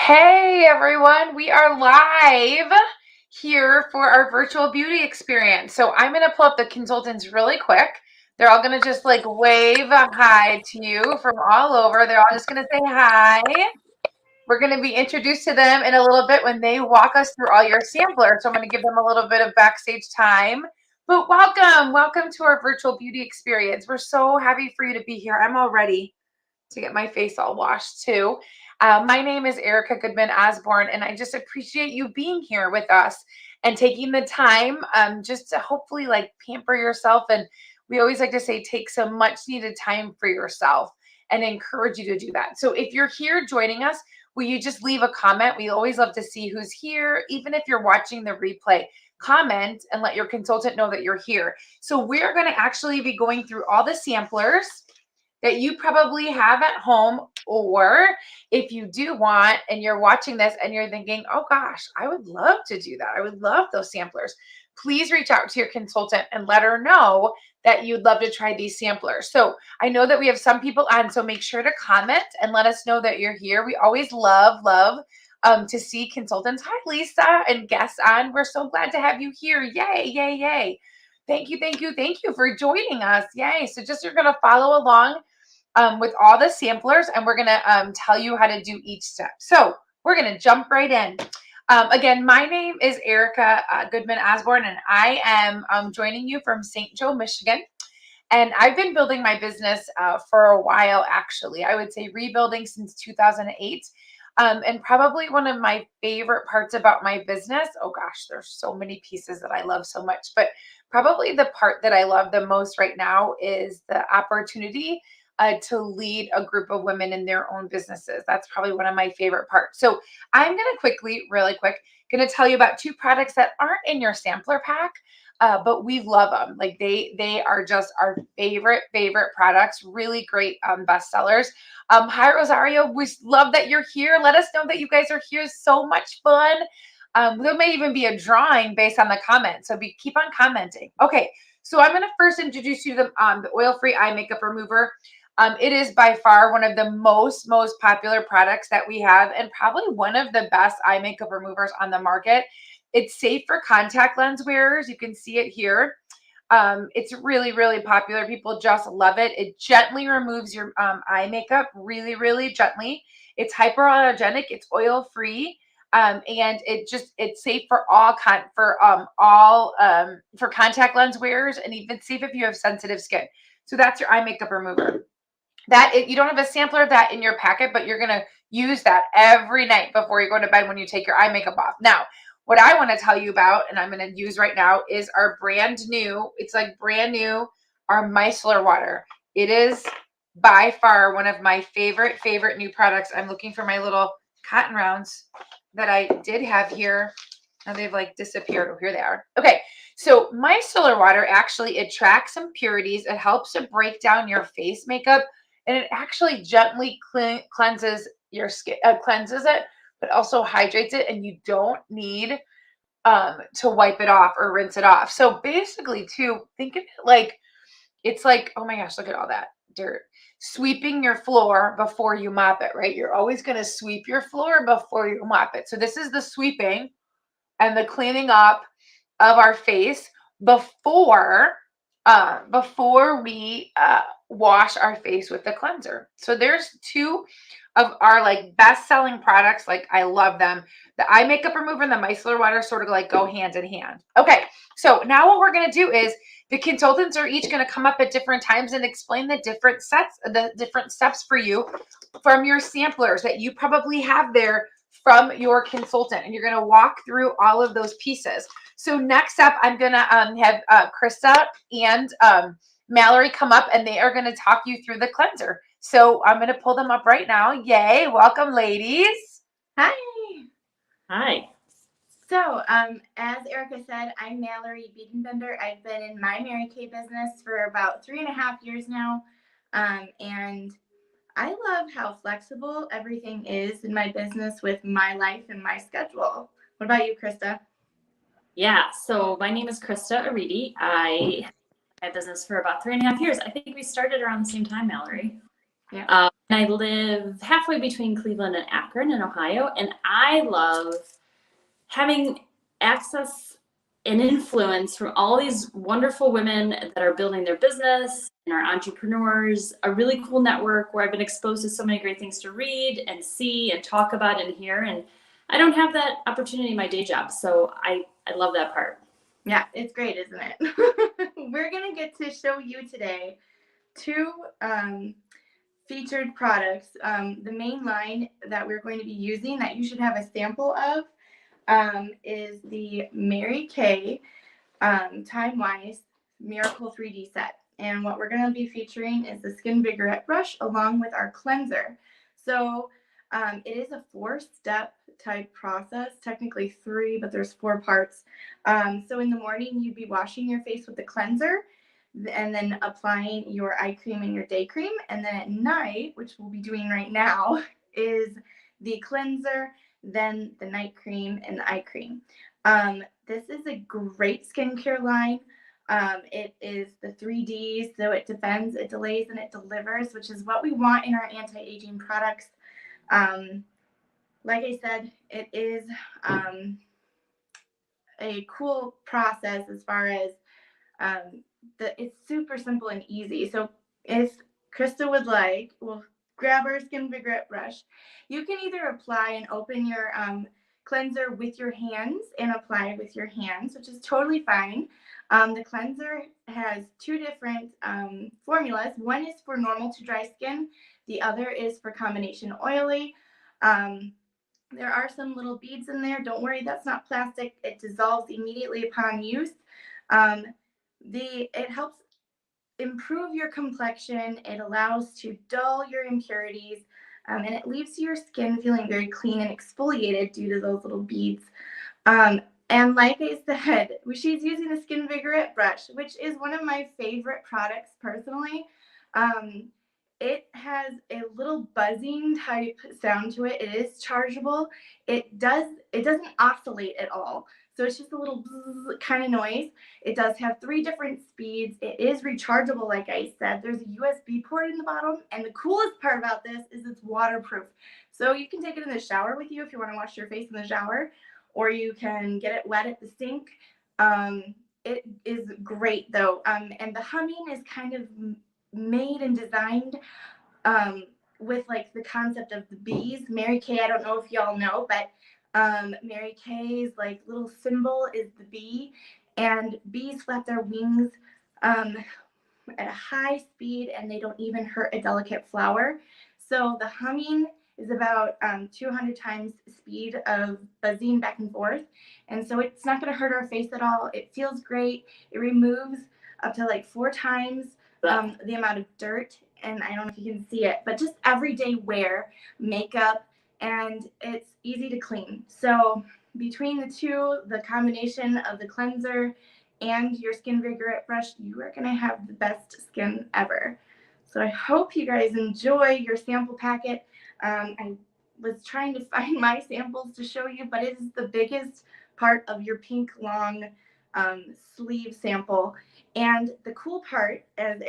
Hey everyone, we are live here for our virtual beauty experience. So I'm going to pull up the consultants really quick. They're all going to just like wave a hi to you from all over. They're all just going to say hi. We're going to be introduced to them in a little bit when they walk us through all your samplers. So I'm going to give them a little bit of backstage time. But welcome to our virtual beauty experience. We're so happy for you to be here. I'm all ready to get my face all washed too. My name is Erica Goodman Osborne, and I just appreciate you being here with us and taking the time just to hopefully like pamper yourself. And we always like to say, take some much needed time for yourself and encourage you to do that. So if you're here joining us, will you just leave a comment? We always love to see who's here, even if you're watching the replay. Comment and let your consultant know that you're here. So we're going to actually be going through all the samplers that you probably have at home, or if you do want and you're watching this and you're thinking, oh gosh, I would love to do that. I would love those samplers. Please reach out to your consultant and let her know that you'd love to try these samplers. So I know that we have some people on, so make sure to comment and let us know that you're here. We always love to see consultants. Hi, Lisa, and guests on. We're so glad to have you here. Yay, yay, yay. Thank you for joining us. Yay. So just you're going to follow along with all the samplers, and we're going to tell you how to do each step. So we're going to jump right in. Again, my name is Erica Goodman Osborne, and I am joining you from St. Joe, Michigan. And I've been building my business for a while, actually. I would say rebuilding since 2008. And probably one of my favorite parts about my business, oh gosh, there's so many pieces that I love so much, but probably the part that I love the most right now is the opportunity to lead a group of women in their own businesses. That's probably one of my favorite parts. So I'm going to really quick, going to tell you about two products that aren't in your sampler pack, but we love them. Like they are just our favorite products. Really great bestsellers. Hi Rosario, we love that you're here. Let us know that you guys are here. So much fun. There may even be a drawing based on the comments. So keep on commenting. Okay, so I'm going to first introduce you to the oil-free eye makeup remover. It is by far one of the most popular products that we have, and probably one of the best eye makeup removers on the market. It's safe for contact lens wearers. You can see it here. It's really popular. People just love it. It gently removes your eye makeup really gently. It's hypoallergenic. It's oil free. And it's safe for for contact lens wearers, and even safe if you have sensitive skin. So that's your eye makeup remover. You don't have a sampler of that in your packet, but you're going to use that every night before you go to bed when you take your eye makeup off. Now, what I want to tell you about, and I'm going to use right now, is our brand new, our micellar water. It is by far one of my favorite new products. I'm looking for my little cotton rounds that I did have here, and they've like disappeared. Oh, here they are. Okay, so micellar water actually attracts impurities. It helps to break down your face makeup, and it actually gently cleanses your skin, cleanses it, but also hydrates it, and you don't need to wipe it off or rinse it off. So basically, too, think of it like it's like, oh my gosh, look at all that dirt. Sweeping your floor before you mop it, right? You're always going to sweep your floor before you mop it. So this is the sweeping and the cleaning up of our face before we wash our face with the cleanser. So there's two of our like best-selling products. Like I love them. The eye makeup remover and the micellar water sort of like go hand in hand. Okay, so now what we're going to do is the consultants are each going to come up at different times and explain the different steps for you from your samplers that you probably have there from your consultant, and you're going to walk through all of those pieces. So next up, I'm going to have Krista and Mallory come up, and they are going to talk you through the cleanser. So I'm going to pull them up right now. Yay. Welcome, ladies. Hi. Hi. So, as Erica said, I'm Mallory Biedenbender. I've been in my Mary Kay business for about 3.5 years now. And I love how flexible everything is in my business with my life and my schedule. What about you, Krista? Yeah, so my name is Krista Aridi. I had business for about 3.5 years. I think we started around the same time, Mallory. And I live halfway between Cleveland and Akron in Ohio, and I love having access and influence from all these wonderful women that are building their business and are entrepreneurs, a really cool network where I've been exposed to so many great things to read and see and talk about and hear. And I don't have that opportunity in my day job. So I love that part. Yeah, it's great, isn't it? We're going to get to show you today two featured products. The main line that we're going to be using that you should have a sample of is the Mary Kay Time Wise Miracle 3D set. And what we're going to be featuring is the Skin Vigorette brush along with our cleanser. So it is a 4-step type process, technically 3, but there's 4 parts. So in the morning, you'd be washing your face with the cleanser and then applying your eye cream and your day cream. And then at night, which we'll be doing right now, is the cleanser, then the night cream and the eye cream. This is a great skincare line. It is the 3Ds, so it defends, it delays, and it delivers, which is what we want in our anti-aging products. Like I said, it is a cool process as far as it's super simple and easy. So if Krista would like, we'll grab our Skin Vigorette brush. You can either apply and open your cleanser with your hands and apply with your hands, which is totally fine. The cleanser has 2 different formulas. One is for normal to dry skin. The other is for combination oily. There are some little beads in there. Don't worry, that's not plastic. It dissolves immediately upon use. It helps improve your complexion. It allows to dull your impurities, and it leaves your skin feeling very clean and exfoliated due to those little beads. And like I said, she's using the Skin Vigorette brush, which is one of my favorite products personally. It has a little buzzing type sound to it. It is chargeable. It doesn't oscillate at all. So it's just a little kind of noise. It does have 3 different speeds. It is rechargeable, like I said. There's a USB port in the bottom. And the coolest part about this is it's waterproof. So you can take it in the shower with you if you want to wash your face in the shower, or you can get it wet at the sink. It is great though. And the humming is kind of made and designed with like the concept of the bees. Mary Kay, I don't know if y'all know, but Mary Kay's like little symbol is the bee, and bees flap their wings at a high speed, and they don't even hurt a delicate flower. So the humming is about 200 times speed of buzzing back and forth, and so it's not going to hurt our face at all. It feels great. It removes up to like 4 times the amount of dirt, and I don't know if you can see it, but just everyday wear, makeup, and it's easy to clean. So between the two, the combination of the cleanser and your Skin Vigorette brush, you are going to have the best skin ever. So I hope you guys enjoy your sample packet. I was trying to find my samples to show you, but it is the biggest part of your pink long sleeve sample. And the cool part, as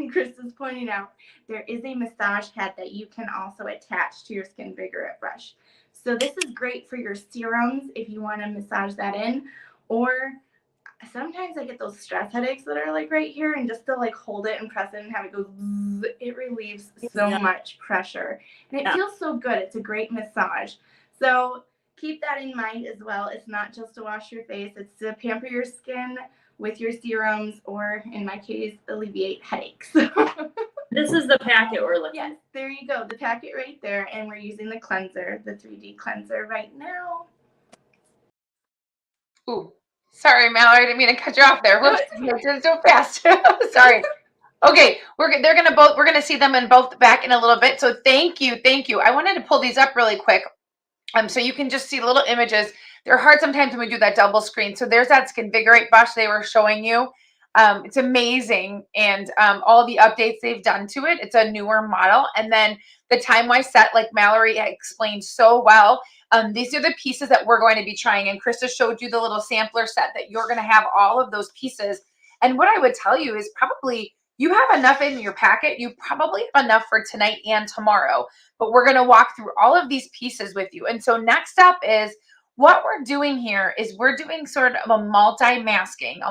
Chris is pointing out, there is a massage head that you can also attach to your Skin Vigorette brush. So this is great for your serums if you want to massage that in, or sometimes I get those stress headaches that are like right here, and just to like hold it and press it and have it go zzz, it relieves so much pressure, and it feels so good. It's a great massage. So keep that in mind as well. It's not just to wash your face, it's to pamper your skin with your serums, or in my case, alleviate headaches. This is the packet we're looking at. Yes, there you go, the packet right there, and we're using the cleanser, the 3D cleanser right now. Ooh, sorry, Mallory, I didn't mean to cut you off there. Whoops, I did it so fast. Sorry. Okay, we're gonna see them in both back in a little bit. So thank you. I wanted to pull these up really quick, so you can just see the little images. They're hard sometimes when we do that double screen. So there's that Skin Vigorate brush they were showing you. It's amazing, and all the updates they've done to it. It's a newer model, and then the time-wise set, like Mallory explained so well. These are the pieces that we're going to be trying, and Krista showed you the little sampler set that you're going to have all of those pieces. And what I would tell you is probably You have enough in your packet. You probably have enough for tonight and tomorrow, but we're going to walk through all of these pieces with you. And so next up is what we're doing here is we're doing sort of a multi-masking,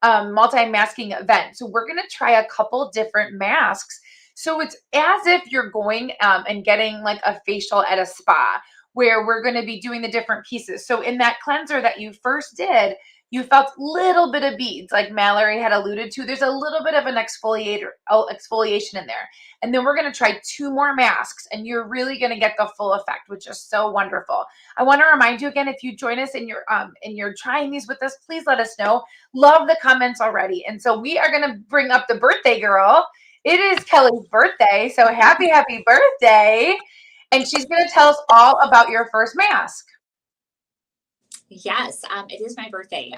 multi-masking event. So we're going to try a couple different masks. So it's as if you're going and getting like a facial at a spa where we're going to be doing the different pieces. So in that cleanser that you first did, you felt a little bit of beads like Mallory had alluded to. There's a little bit of an exfoliation in there. And then we're going to try 2 more masks and you're really going to get the full effect, which is so wonderful. I want to remind you again, if you join us and you're trying these with us, please let us know. Love the comments already. And so we are going to bring up the birthday girl. It is Kelly's birthday. So happy birthday. And she's going to tell us all about your first mask. Yes, it is my birthday.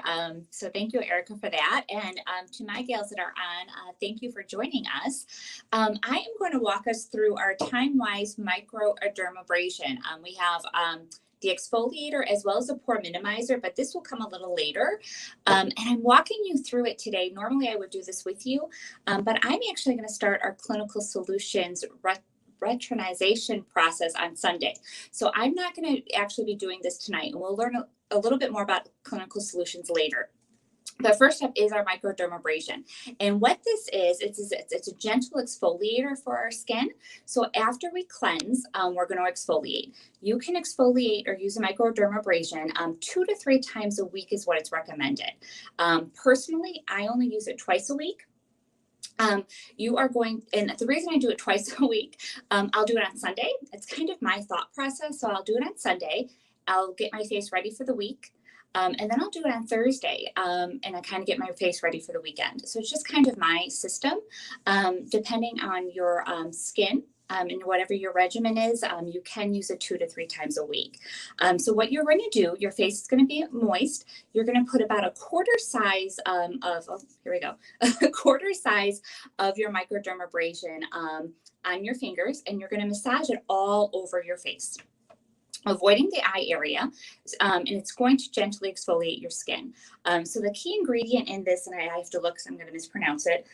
So thank you, Erica, for that. And to my gals that are on, thank you for joining us. I am going to walk us through our time-wise microdermabrasion. We have the exfoliator as well as the pore minimizer, but this will come a little later. And I'm walking you through it today. Normally I would do this with you, but I'm actually going to start our clinical solutions retronization process on Sunday. So I'm not going to actually be doing this tonight, and we'll learn a little bit more about clinical solutions later. The first step is our microdermabrasion. And what this is, it's a gentle exfoliator for our skin. So after we cleanse, we're going to exfoliate. You can exfoliate or use a microdermabrasion 2 to 3 times a week is what it's recommended. Personally, I only use it twice a week. You are going, and the reason I do it twice a week, I'll do it on Sunday. It's kind of my thought process. So I'll do it on Sunday. I'll get my face ready for the week. And then I'll do it on Thursday. And I kind of get my face ready for the weekend. So it's just kind of my system, depending on your skin. And whatever your regimen is, you can use it 2 to 3 times a week. So what you're going to do, your face is going to be moist. You're going to put about a quarter size a quarter size of your microdermabrasion on your fingers, and you're going to massage it all over your face, avoiding the eye area, and it's going to gently exfoliate your skin. So the key ingredient in this, and I have to look because I'm going to mispronounce it,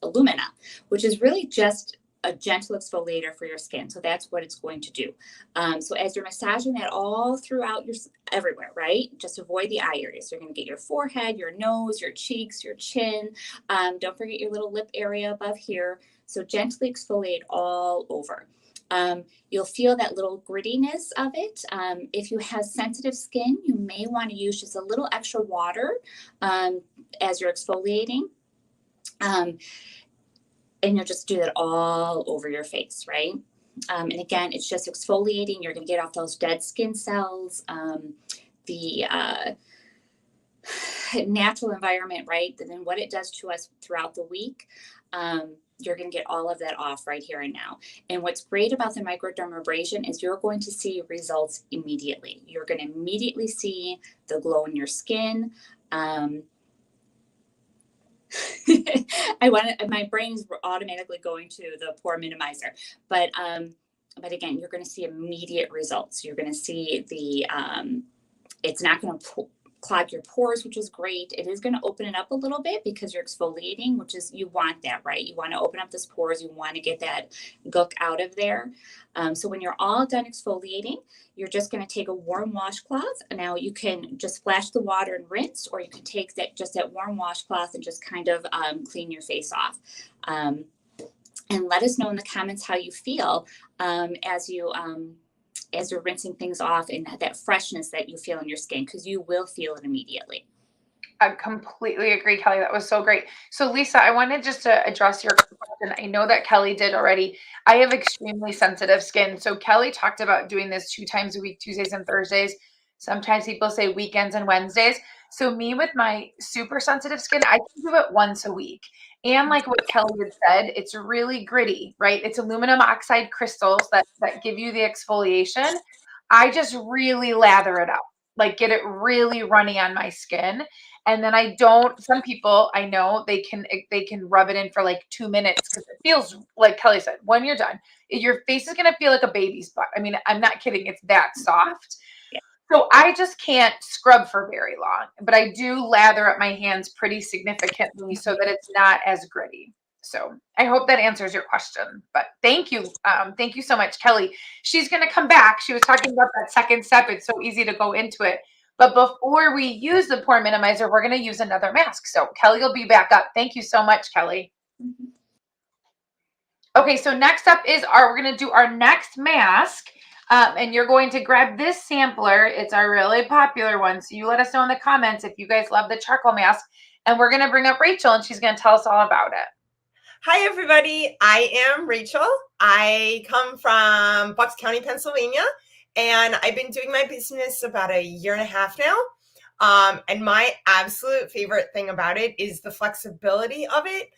Illumina, which is really just a gentle exfoliator for your skin. So that's what it's going to do. So as you're massaging that all throughout everywhere, right? Just avoid the eye areas. So you're going to get your forehead, your nose, your cheeks, your chin. Don't forget your little lip area above here. So gently exfoliate all over. You'll feel that little grittiness of it. If you have sensitive skin, you may want to use just a little extra water as you're exfoliating. And you'll just do that all over your face, right? And again, it's just exfoliating. You're going to get off those dead skin cells, the natural environment, right? And then what it does to us throughout the week. You're going to get all of that off right here and now. And what's great about the microdermabrasion is you're going to see results immediately. You're going to immediately see the glow in your skin. My brain's automatically going to the pore minimizer, but again, you're going to see immediate results. You're going to see it's not going to clog your pores, which is great. It is going to open it up a little bit because you're exfoliating, which is, you want that, right? You want to open up those pores. You want to get that gook out of there. So when you're all done exfoliating, you're just going to take a warm washcloth. Now you can just splash the water and rinse, or you can take that warm washcloth and just kind of clean your face off. And let us know in the comments how you feel as you're rinsing things off, and that freshness that you feel in your skin, because you will feel it immediately. I completely agree, Kelly. That was so great. So Lisa, I wanted just to address your question. I know that Kelly did already. I have extremely sensitive skin. So Kelly talked about doing this 2 times a week, Tuesdays and Thursdays. Sometimes people say weekends and Wednesdays. So me with my super sensitive skin, I can do it once a week. And like what Kelly had said, it's really gritty, right? It's aluminum oxide crystals that give you the exfoliation. I just really lather it up, like get it really runny on my skin. And then some people I know they can rub it in for like 2 minutes because it feels like Kelly said, when you're done, your face is going to feel like a baby's butt. I mean, I'm not kidding. It's that soft. So I just can't scrub for very long, but I do lather up my hands pretty significantly so that it's not as gritty. So I hope that answers your question. But thank you. Thank you so much, Kelly. She's going to come back. She was talking about that second step. It's so easy to go into it. But before we use the pore minimizer, we're going to use another mask. So Kelly will be back up. Thank you so much, Kelly. Okay, so next up is we're going to do our next mask. And you're going to grab this sampler. It's our really popular one. So you let us know in the comments if you guys love the charcoal mask. And we're going to bring up Rachel and she's going to tell us all about it. Hi, everybody. I am Rachel. I come from Bucks County, Pennsylvania, and I've been doing my business about a year and a half now. And my absolute favorite thing about it is the flexibility of it.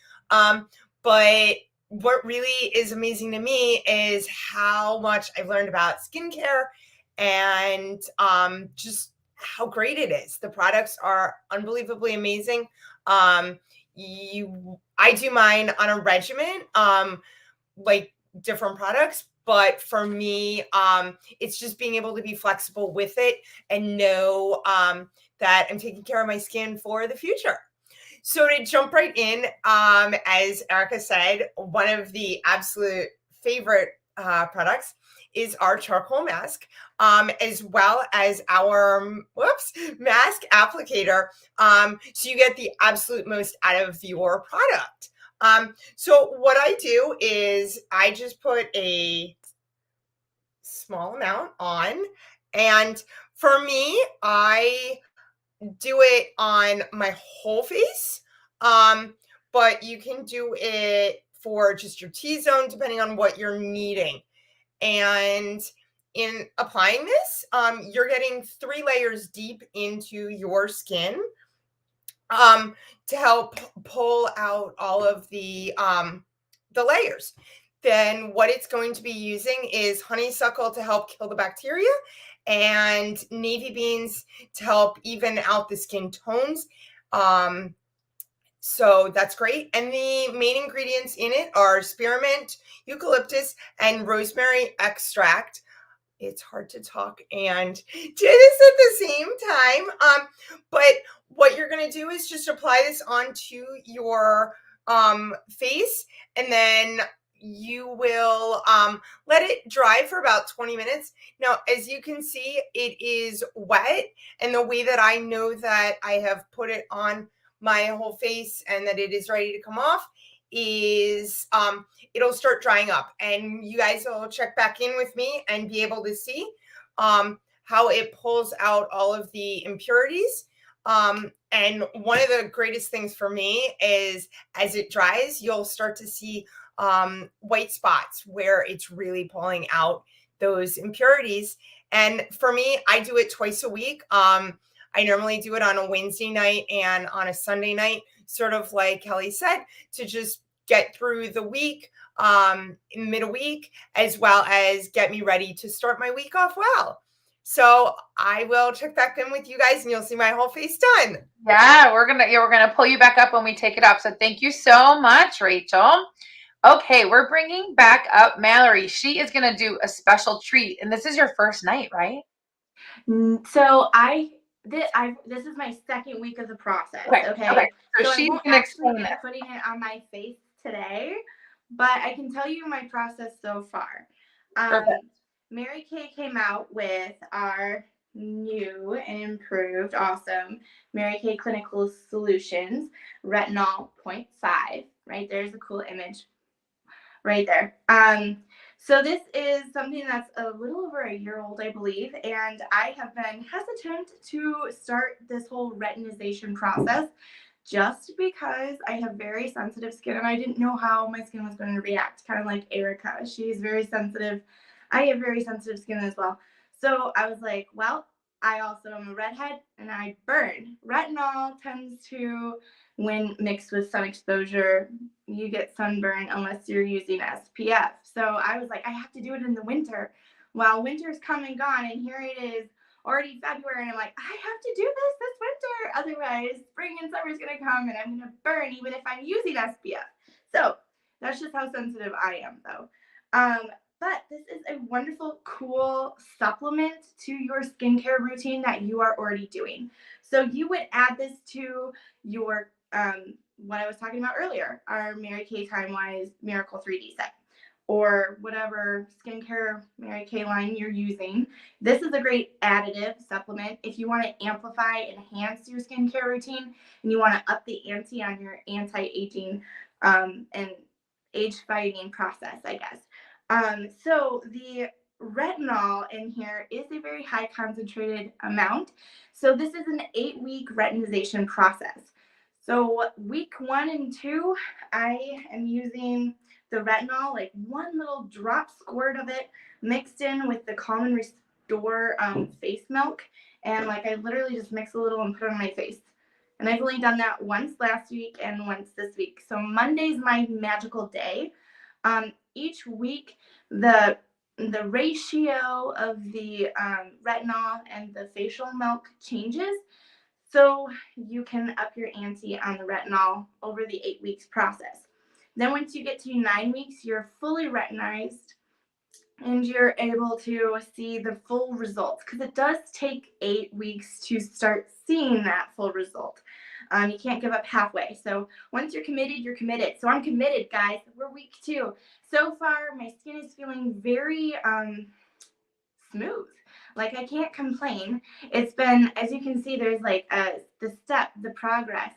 But what really is amazing to me is how much I've learned about skincare and just how great it is. The products are unbelievably amazing. I do mine on a regimen, like different products, but for me, it's just being able to be flexible with it and know that I'm taking care of my skin for the future. So to jump right in, as Erica said, one of the absolute favorite products is our charcoal mask, as well as our mask applicator. So you get the absolute most out of your product. So what I do is I just put a small amount on, and for me, I do it on my whole face, but you can do it for just your T-zone depending on what you're needing. And in applying this, you're getting 3 layers deep into your skin to help pull out all of the layers. Then what it's going to be using is honeysuckle to help kill the bacteria and navy beans to help even out the skin tones. So that's great. And the main ingredients in it are spearmint, eucalyptus, and rosemary extract. It's hard to talk and do this at the same time. But what you're going to do is just apply this onto your face, and then you will let it dry for about 20 minutes. Now, as you can see, it is wet. And the way that I know that I have put it on my whole face and that it is ready to come off is it'll start drying up, and you guys will check back in with me and be able to see how it pulls out all of the impurities. And one of the greatest things for me is as it dries, you'll start to see white spots where it's really pulling out those impurities. And for me, I do it twice a week. I normally do it on a Wednesday night and on a Sunday night, sort of like Kelly said, to just get through the week, in mid-week, as well as get me ready to start my week off well. So I will check back in with you guys and you'll see my whole face done. Yeah, we're gonna pull you back up when we take it off. So thank you so much, Rachel. Okay, we're bringing back up Mallory. She is gonna do a special treat, and this is your first night, right? So this is my second week of the process. Okay. So I she's won't gonna actually explain be that. putting it on my face today, but I can tell you my process so far. Perfect. Mary Kay came out with our new and improved, awesome Mary Kay Clinical Solutions Retinol 0.5. Right there's a cool image right there. So this is something that's a little over a year old, I believe, and I have been hesitant to start this whole retinization process just because I have very sensitive skin and I didn't know how my skin was going to react, kind of like Erica. She's very sensitive. I have very sensitive skin as well. So I was like, well, I also am a redhead and I burn. Retinol tends to, when mixed with sun exposure, you get sunburn unless you're using SPF. So I was like, I have to do it in the winter. Well, winter's come and gone, and here it is already February, and I'm like, I have to do this winter. Otherwise, spring and summer is going to come, and I'm going to burn even if I'm using SPF. So that's just how sensitive I am, though. But this is a wonderful, cool supplement to your skincare routine that you are already doing. So you would add this to your what I was talking about earlier, our Mary Kay Time Wise Miracle 3D set, or whatever skincare Mary Kay line you're using. This is a great additive supplement if you want to amplify, enhance your skincare routine, and you want to up the ante on your anti-aging and age-fighting process, I guess. So the retinol in here is a very high concentrated amount. So this is an 8-week retinization process. So week 1 and 2, I am using the retinol, like one little drop squirt of it mixed in with the Calm and Restore face milk. And like I literally just mix a little and put it on my face. And I've only done that once last week and once this week. So Monday's my magical day. Each week, the ratio of the retinol and the facial milk changes, so you can up your ante on the retinol over the 8 weeks process. Then once you get to 9 weeks, you're fully retinized and you're able to see the full results, because it does take 8 weeks to start seeing that full result. You can't give up halfway. So once you're committed, you're committed. So I'm committed, guys. We're week 2. So far, my skin is feeling very smooth. Like I can't complain. It's been, as you can see, there's like the progress.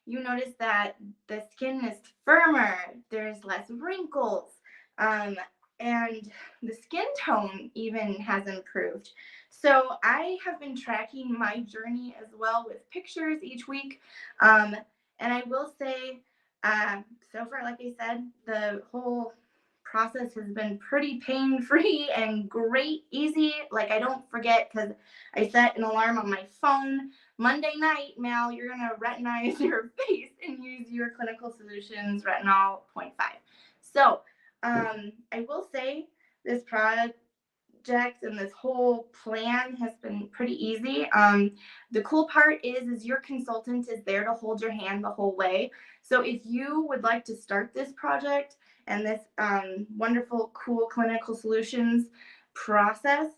You notice that the skin is firmer. There's less wrinkles. And the skin tone even has improved. So I have been tracking my journey as well with pictures each week. And I will say, so far, like I said, the whole process has been pretty pain-free and great, easy. Like I don't forget, because I set an alarm on my phone. Monday night, Mal, you're gonna retinize your face and use your Clinical Solutions Retinol 0.5. So I will say this project and this whole plan has been pretty easy. The cool part is your consultant is there to hold your hand the whole way. So if you would like to start this project and this wonderful, cool Clinical Solutions process,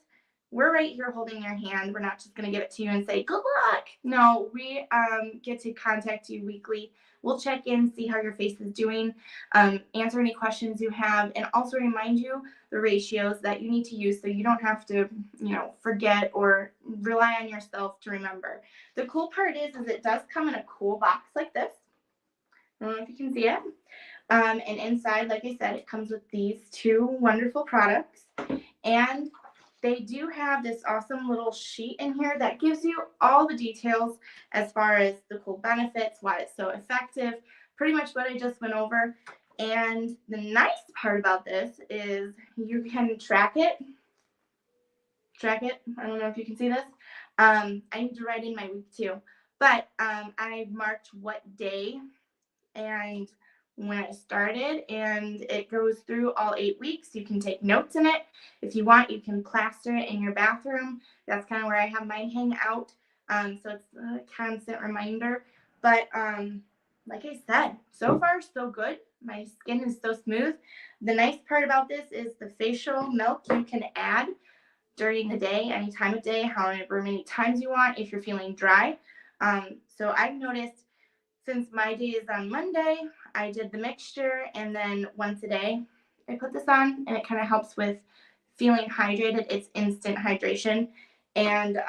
we're right here holding your hand. We're not just going to give it to you and say, good luck. No, we get to contact you weekly. We'll check in, see how your face is doing, answer any questions you have, and also remind you the ratios that you need to use so you don't have to, forget or rely on yourself to remember. The cool part is it does come in a cool box like this. I don't know if you can see it. And inside, like I said, it comes with these 2 wonderful products. And they do have this awesome little sheet in here that gives you all the details as far as the cool benefits, why it's so effective, pretty much what I just went over. And the nice part about this is you can track it. I don't know if you can see this. I need to write in my week 2. But I marked what day and when I started, and it goes through all 8 weeks. You can take notes in it. If you want, you can plaster it in your bathroom. That's kind of where I have mine hang out. So it's a constant reminder. But like I said, so far so good. My skin is so smooth. The nice part about this is the facial milk you can add during the day, any time of day, however many times you want if you're feeling dry. So I've noticed since my day is on Monday, I did the mixture, and then once a day I put this on, and it kind of helps with feeling hydrated. It's instant hydration. And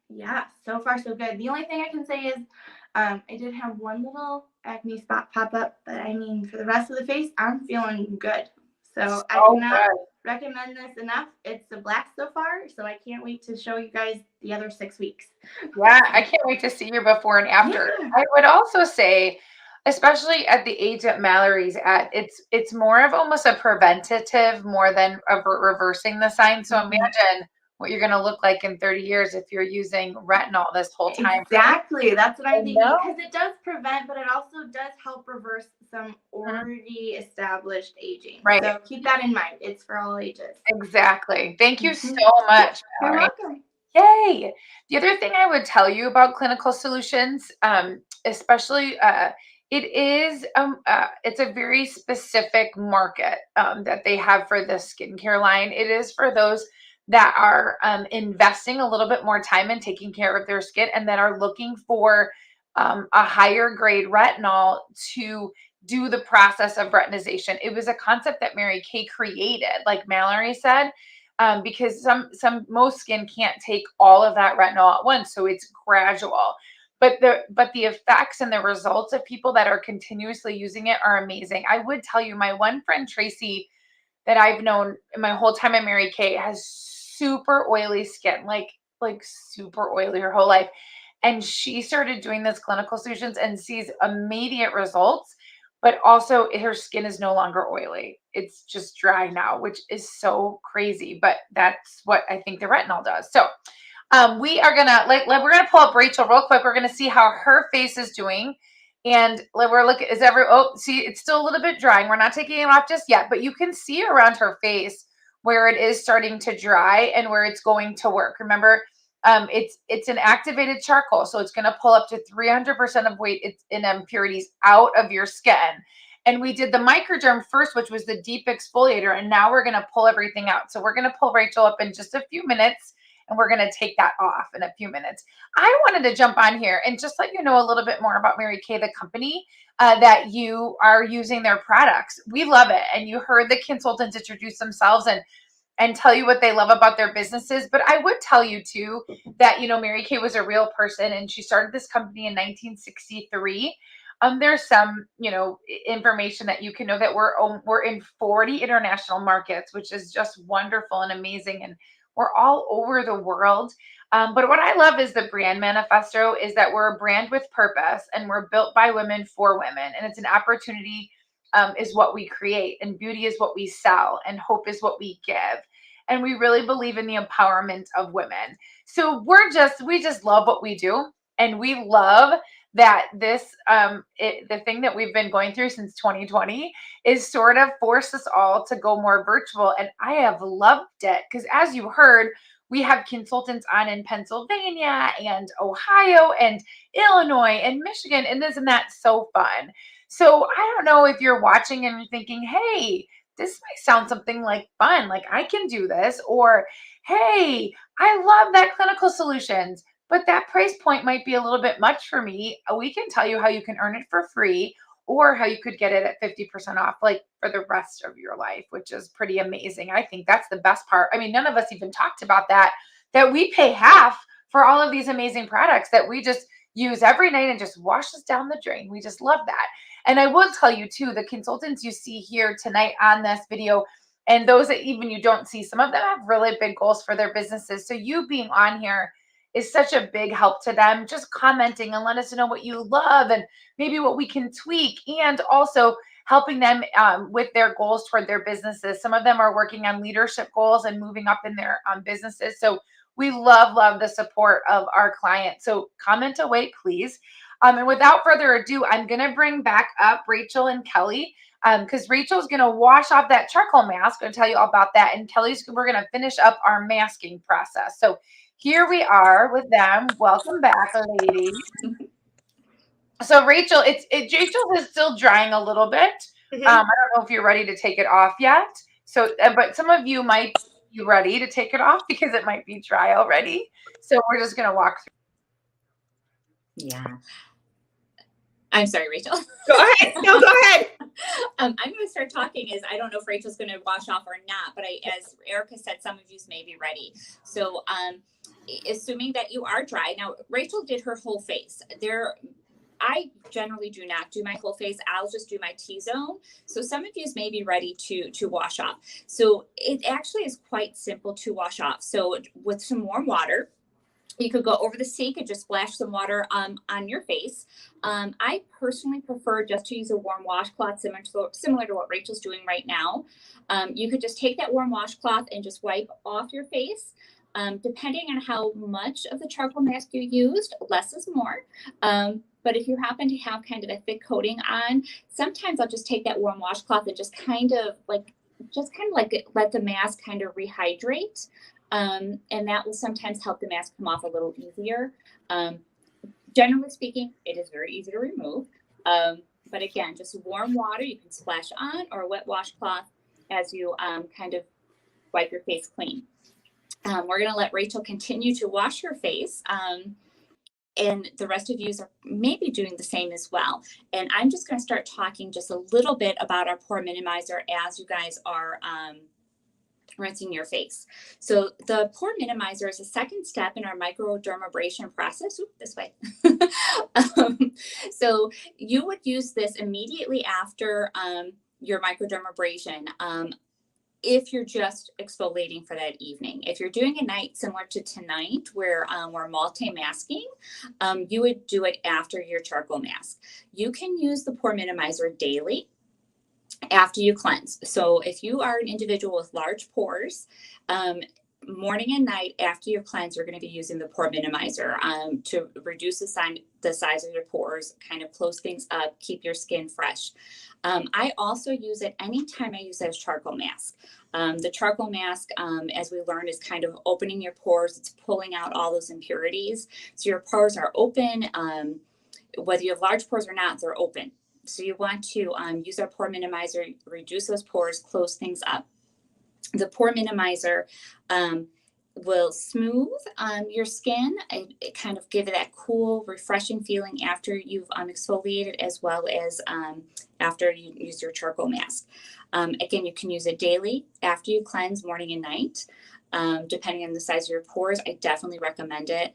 yeah, so far so good. The only thing I can say is I did have one little acne spot pop up, but I mean, for the rest of the face, I'm feeling good. So I cannot recommend this enough. It's a blast so far, so I can't wait to show you guys the other 6 weeks. Yeah, I can't wait to see your before and after. Yeah. I would also say, especially at the age that Mallory's at, it's more of almost a preventative more than reversing the sign. So imagine what you're going to look like in 30 years if you're using retinol this whole time. Exactly. That's what I'm thinking. know. Because it does prevent, but it also does help reverse some already established aging. Right. So keep that in mind. It's for all ages. Exactly. Thank you so Mhm. much, You're Mallory. welcome. Yay. The other thing I would tell you about Clinical Solutions, especially It is, it's a very specific market that they have for this skincare line. It is for those that are investing a little bit more time in taking care of their skin and that are looking for a higher grade retinol to do the process of retinization. It was a concept that Mary Kay created, like Mallory said, because most skin can't take all of that retinol at once, so it's gradual. But the effects and the results of people that are continuously using it are amazing. I would tell you, my one friend Tracy that I've known my whole time at Mary Kay has super oily skin, like super oily her whole life. And she started doing this clinical solutions and sees immediate results, but also her skin is no longer oily. It's just dry now, which is so crazy. But that's what I think the retinol does. So we are gonna we're gonna pull up Rachel real quick. We're gonna see how her face is doing. And we're looking, see, it's still a little bit drying. We're not taking it off just yet, but you can see around her face where it is starting to dry and where it's going to work. Remember, it's an activated charcoal, so it's going to pull up to 300% of weight in impurities out of your skin. And we did the microderm first, which was the deep exfoliator, and now we're going to pull everything out. So we're going to pull Rachel up in just a few minutes, and we're going to take that off in a few minutes. I wanted to jump on here and just let you know a little bit more about Mary Kay, the company, that you are using their products. We love it. And you heard the consultants introduce themselves and tell you what they love about their businesses. But I would tell you too that, Mary Kay was a real person and she started this company in 1963. There's some, information that you can know that we're in 40 international markets, which is just wonderful and amazing. And we're all over the world. But what I love is the brand manifesto is that we're a brand with purpose and we're built by women for women. And it's an opportunity is what we create, and beauty is what we sell, and hope is what we give. And we really believe in the empowerment of women. So we just love what we do. And we love that the thing that we've been going through since 2020 is sort of forced us all to go more virtual. And I have loved it because, as you heard, we have consultants on in Pennsylvania and Ohio and Illinois and Michigan, and isn't that so fun? So I don't know if you're watching and you're thinking, hey, this might sound something like fun, like I can do this, or hey, I love that clinical solutions, but that price point might be a little bit much for me. We can tell you how you can earn it for free or how you could get it at 50% off, like for the rest of your life, which is pretty amazing. I think that's the best part. I mean, none of us even talked about that we pay half for all of these amazing products that we just use every night and just wash us down the drain. We just love that. And I will tell you too, the consultants you see here tonight on this video, and those that even you don't see, some of them have really big goals for their businesses. So you being on here is such a big help to them. Just commenting and let us know what you love and maybe what we can tweak, and also helping them with their goals toward their businesses. Some of them are working on leadership goals and moving up in their businesses. So we love the support of our clients. So comment away, please. And without further ado, I'm going to bring back up Rachel and Kelly because Rachel's going to wash off that charcoal mask. I'm going to tell you all about that. And we're going to finish up our masking process. So here we are with them. Welcome back, ladies. So Rachel, Rachel is still drying a little bit. I don't know if you're ready to take it off yet. So, but some of you might be ready to take it off because it might be dry already. So we're just going to walk through. Yeah. I'm sorry, Rachel. Go ahead. No, go ahead. I'm going to start talking I don't know if Rachel's going to wash off or not, but as Erica said, some of you may be ready. So assuming that you are dry. Now, Rachel did her whole face. I generally do not do my whole face. I'll just do my T-zone. So some of you may be ready to wash off. So it actually is quite simple to wash off. So with some warm water, you could go over the sink and just splash some water on your face. I personally prefer just to use a warm washcloth, similar to what Rachel's doing right now. You could just take that warm washcloth and just wipe off your face. Depending on how much of the charcoal mask you used, less is more. But if you happen to have kind of a thick coating on, sometimes I'll just take that warm washcloth and just kind of like let the mask kind of rehydrate. And that will sometimes help the mask come off a little easier. Generally speaking, it is very easy to remove. But again, just warm water you can splash on, or a wet washcloth as you kind of wipe your face clean. We're going to let Rachel continue to wash her face. And the rest of you are maybe doing the same as well. And I'm just going to start talking just a little bit about our pore minimizer as you guys are rinsing your face. So the pore minimizer is a second step in our microdermabrasion process. Oop, this way. So you would use this immediately after your microdermabrasion. If you're just exfoliating for that evening. If you're doing a night similar to tonight where we're multi-masking, you would do it after your charcoal mask. You can use the pore minimizer daily after you cleanse. So if you are an individual with large pores, morning and night after your cleanse, you're going to be using the pore minimizer to reduce the size of your pores, kind of close things up, keep your skin fresh. I also use it anytime I use it as charcoal mask. The charcoal mask, as we learned, is kind of opening your pores. It's pulling out all those impurities. So your pores are open. Whether you have large pores or not, they're open. So you want to use our pore minimizer, reduce those pores, close things up. The pore minimizer will smooth your skin and kind of give it that cool, refreshing feeling after you've exfoliated, as well as after you use your charcoal mask. Again, you can use it daily after you cleanse, morning and night. Depending on the size of your pores, I definitely recommend it.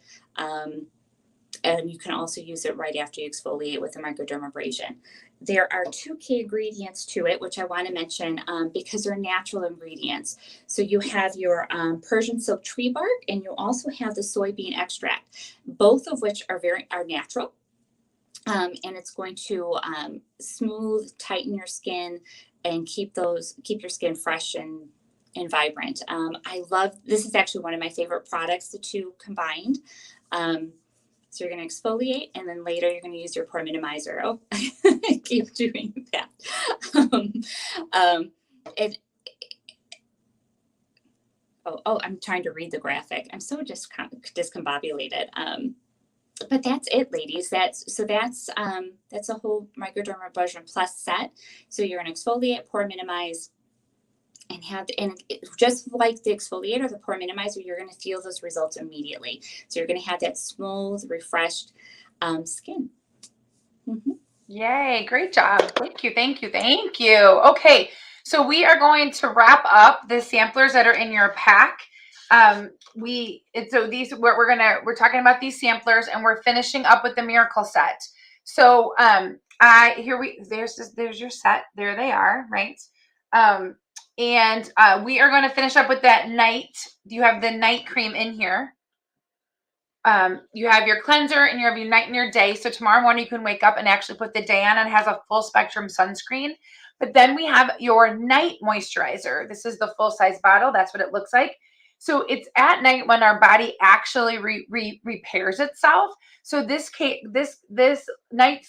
And you can also use it right after you exfoliate with a microdermabrasion. There are 2 key ingredients to it, which I want to mention because they're natural ingredients. So you have your Persian silk tree bark, and you also have the soybean extract, both of which are natural. And it's going to smooth, tighten your skin, and keep your skin fresh and vibrant. I love, this is actually one of my favorite products, the 2 combined. So you're going to exfoliate, and then later you're going to use your pore minimizer. Oh, I keep doing that. I'm trying to read the graphic. I'm so discombobulated. But that's it, ladies. That's a whole microdermabrasion plus set. So you're going to exfoliate, pore minimize, and just like the exfoliator, the pore minimizer, you're going to feel those results immediately. So you're going to have that smooth, refreshed skin. Mm-hmm. Yay, great job. Thank you, thank you, thank you. Okay, so we are going to wrap up the samplers that are in your pack. We're talking about these samplers, and we're finishing up with the miracle set. So there's your set. There they are, right? And we are going to finish up with that night. You have the night cream in here. You have your cleanser, and you have your night and your day. So tomorrow morning you can wake up and actually put the day on, and it has a full spectrum sunscreen. But then we have your night moisturizer. This is the full size bottle. That's what it looks like. So it's at night when our body actually repairs itself. So this night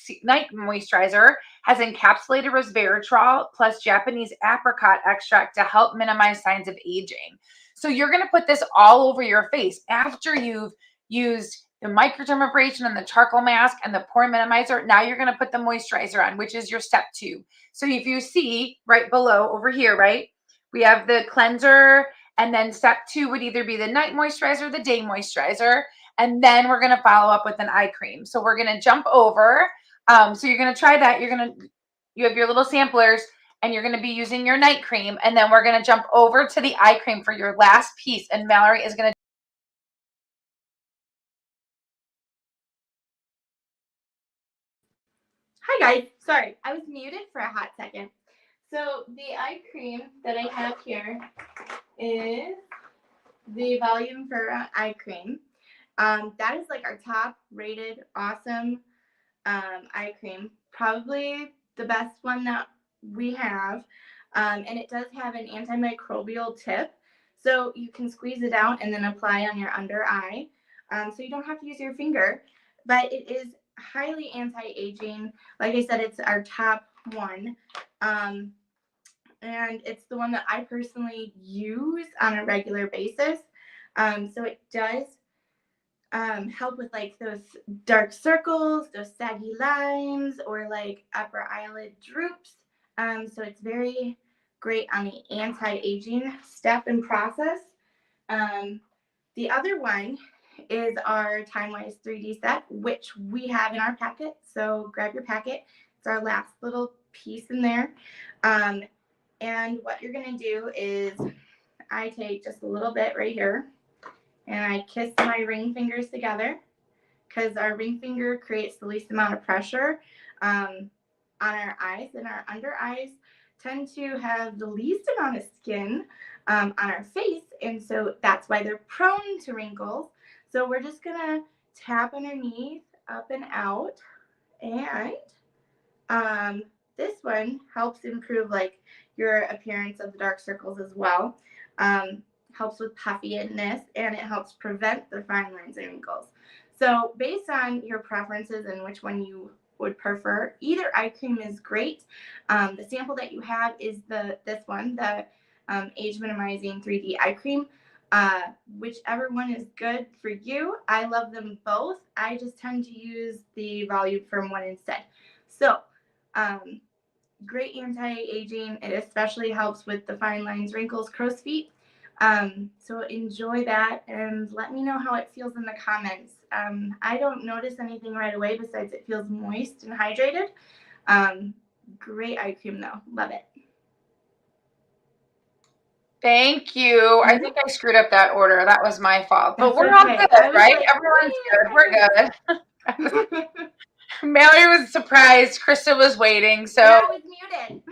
moisturizer has encapsulated resveratrol plus Japanese apricot extract to help minimize signs of aging. So you're going to put this all over your face after you've used the microdermabrasion and the charcoal mask and the pore minimizer. Now you're going to put the moisturizer on, which is your step 2. So if you see right below over here, right, we have the cleanser, and then step 2 would either be the night moisturizer or the day moisturizer. And then we're going to follow up with an eye cream. So we're going to jump over. So you're going to try that. You have your little samplers, and you're going to be using your night cream. And then we're going to jump over to the eye cream for your last piece. And Mallory is going to Hi guys, sorry, I was muted for a hot second. So the eye cream that I have here is the Volume for eye cream. That is like our top rated awesome eye cream, probably the best one that we have. And it does have an antimicrobial tip, so you can squeeze it out and then apply on your under eye. So you don't have to use your finger, but it is highly anti-aging. Like I said, it's our top one. And it's the one that I personally use on a regular basis. So it does help with like those dark circles, those saggy lines, or like upper eyelid droops. So it's very great on the anti-aging step and process. The other one is our Time-Wise 3D set, which we have in our packet. So grab your packet. It's our last little piece in there. And what you're going to do is I take just a little bit right here and I kiss my ring fingers together because our ring finger creates the least amount of pressure on our eyes, and our under eyes tend to have the least amount of skin on our face, and so that's why they're prone to wrinkles. So we're just gonna tap underneath, up and out, and this one helps improve like your appearance of the dark circles as well. Helps with puffiness, and it helps prevent the fine lines and wrinkles. So based on your preferences and which one you would prefer, either eye cream is great. The sample that you have is this one, the age minimizing 3D eye cream. Whichever one is good for you. I love them both. I just tend to use the volume firm one instead. So great anti-aging. It especially helps with the fine lines, wrinkles, crow's feet. So enjoy that and let me know how it feels in the comments. I don't notice anything right away besides it feels moist and hydrated. Great eye cream though. Love it. Thank you. I think I screwed up that order. That was my fault. But That's we're all okay. good, right? Like, Everyone's good. We're good. Mallory was surprised. Krista was waiting. So I was muted.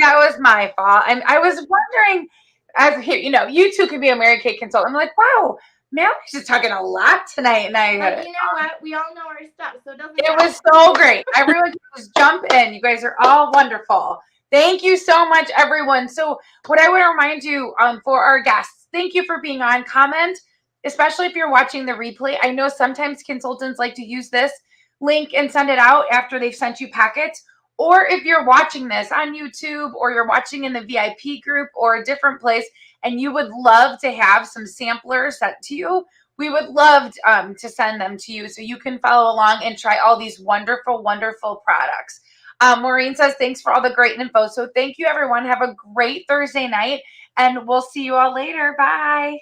that was my fault. And I was wondering, as here, you two could be a Mary Kay consultant. I'm like, wow, Mallory's just talking a lot tonight. And But you know what? We all know our stuff, so it doesn't it matter. was so great. Everyone can just jump in. You guys are all wonderful. Thank you so much, everyone. So what I would remind you for our guests, thank you for being on. Comment, especially if you're watching the replay. I know sometimes consultants like to use this link and send it out after they've sent you packets. Or if you're watching this on YouTube or you're watching in the VIP group or a different place and you would love to have some samplers sent to you, we would love to send them to you so you can follow along and try all these wonderful, wonderful products. Maureen says, thanks for all the great info. So thank you, everyone. Have a great Thursday night, and we'll see you all later. Bye.